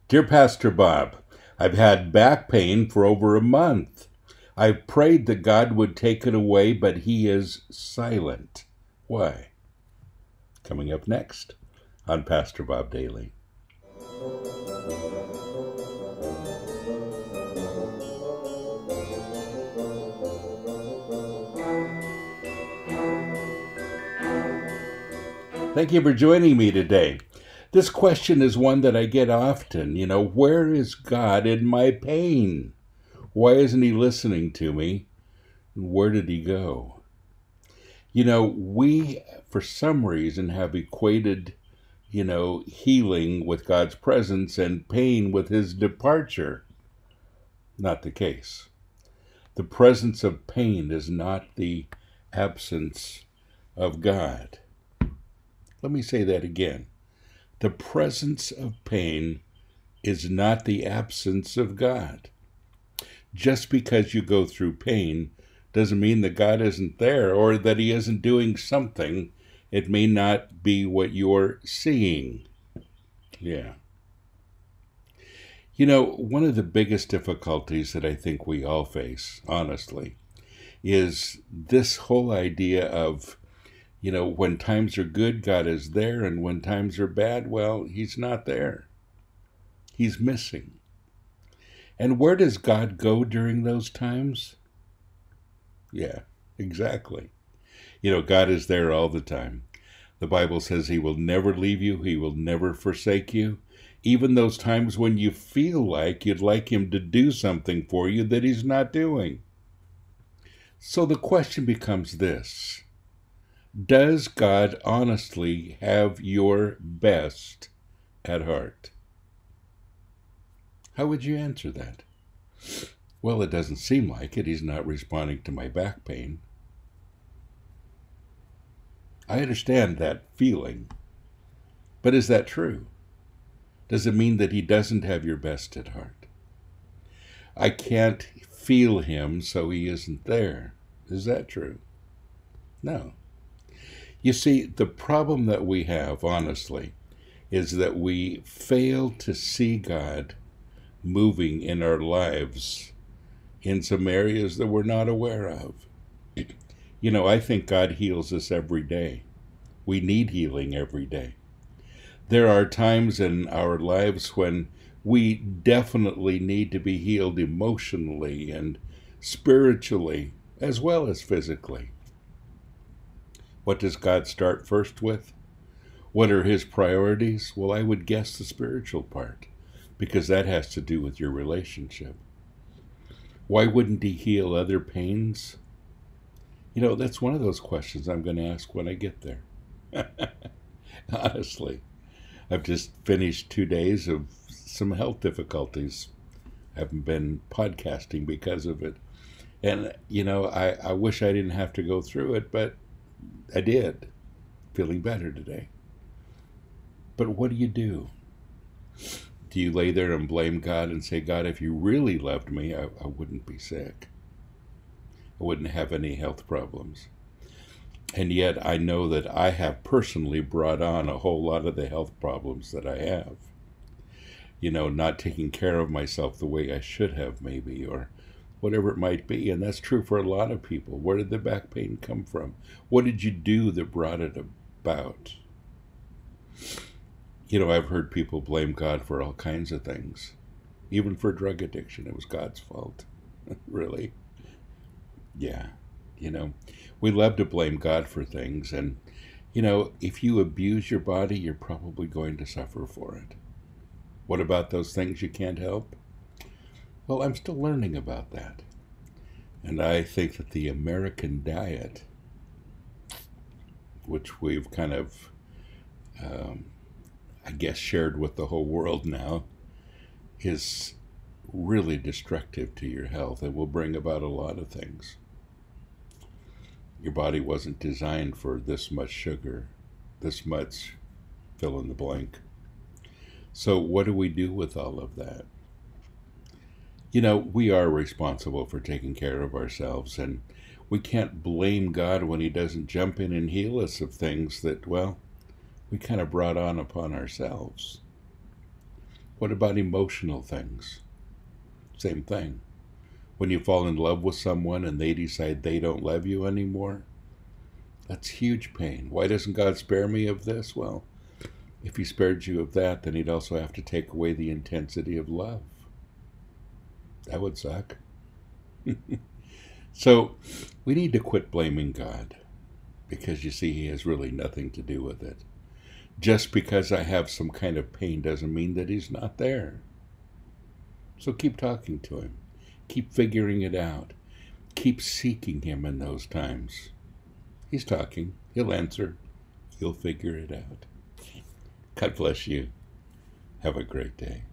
Dear Pastor Bob, I've had back pain for over a month. I've prayed that God would take it away, but he is silent. Why? Coming up next on Pastor Bob Daily. Thank you for joining me today. This question is one that I get often. Where is God in my pain? Why isn't he listening to me? Where did he go? We, for some reason, have equated, healing with God's presence and pain with his departure. Not the case. The presence of pain is not the absence of God. Let me say that again. The presence of pain is not the absence of God. Just because you go through pain doesn't mean that God isn't there or that he isn't doing something. It may not be what you're seeing. Yeah. One of the biggest difficulties that I think we all face, honestly, is this whole idea of when times are good, God is there, and when times are bad, well, he's not there. He's missing. And where does God go during those times? Yeah, exactly. God is there all the time. The Bible says he will never leave you. He will never forsake you. Even those times when you feel like you'd like him to do something for you that he's not doing. So the question becomes this. Does God honestly have your best at heart? How would you answer that? Well, it doesn't seem like it. He's not responding to my back pain. I understand that feeling. But is that true? Does it mean that he doesn't have your best at heart? I can't feel him, so he isn't there. Is that true? No. You see, the problem that we have, honestly, is that we fail to see God moving in our lives in some areas that we're not aware of. I think God heals us every day. We need healing every day. There are times in our lives when we definitely need to be healed emotionally and spiritually, as well as physically. What does God start first with? What are his priorities? Well, I would guess the spiritual part, because that has to do with your relationship. Why wouldn't he heal other pains? That's one of those questions I'm going to ask when I get there. Honestly, I've just finished 2 days of some health difficulties. I haven't been podcasting because of it. And, I wish I didn't have to go through it, but I did. Feeling better today. But what do? Do you lay there and blame God and say, God, if you really loved me, I wouldn't be sick. I wouldn't have any health problems. And yet I know that I have personally brought on a whole lot of the health problems that I have. Not taking care of myself the way I should have maybe, or whatever it might be. And that's true for a lot of people. Where did the back pain come from? What did you do that brought it about? I've heard people blame God for all kinds of things. Even for drug addiction, it was God's fault. Really? Yeah. We love to blame God for things. And, if you abuse your body, you're probably going to suffer for it. What about those things you can't help? Well, I'm still learning about that. And I think that the American diet, which we've kind of, shared with the whole world now, is really destructive to your health. It will bring about a lot of things. Your body wasn't designed for this much sugar, this much fill in the blank. So what do we do with all of that? We are responsible for taking care of ourselves, and we can't blame God when he doesn't jump in and heal us of things that, well, we kind of brought on upon ourselves. What about emotional things? Same thing. When you fall in love with someone and they decide they don't love you anymore, that's huge pain. Why doesn't God spare me of this? Well, if he spared you of that, then he'd also have to take away the intensity of love. That would suck. So we need to quit blaming God, because you see, he has really nothing to do with it. Just because I have some kind of pain doesn't mean that he's not there. So keep talking to him. Keep figuring it out. Keep seeking him in those times. He's talking. He'll answer. You'll figure it out. God bless you. Have a great day.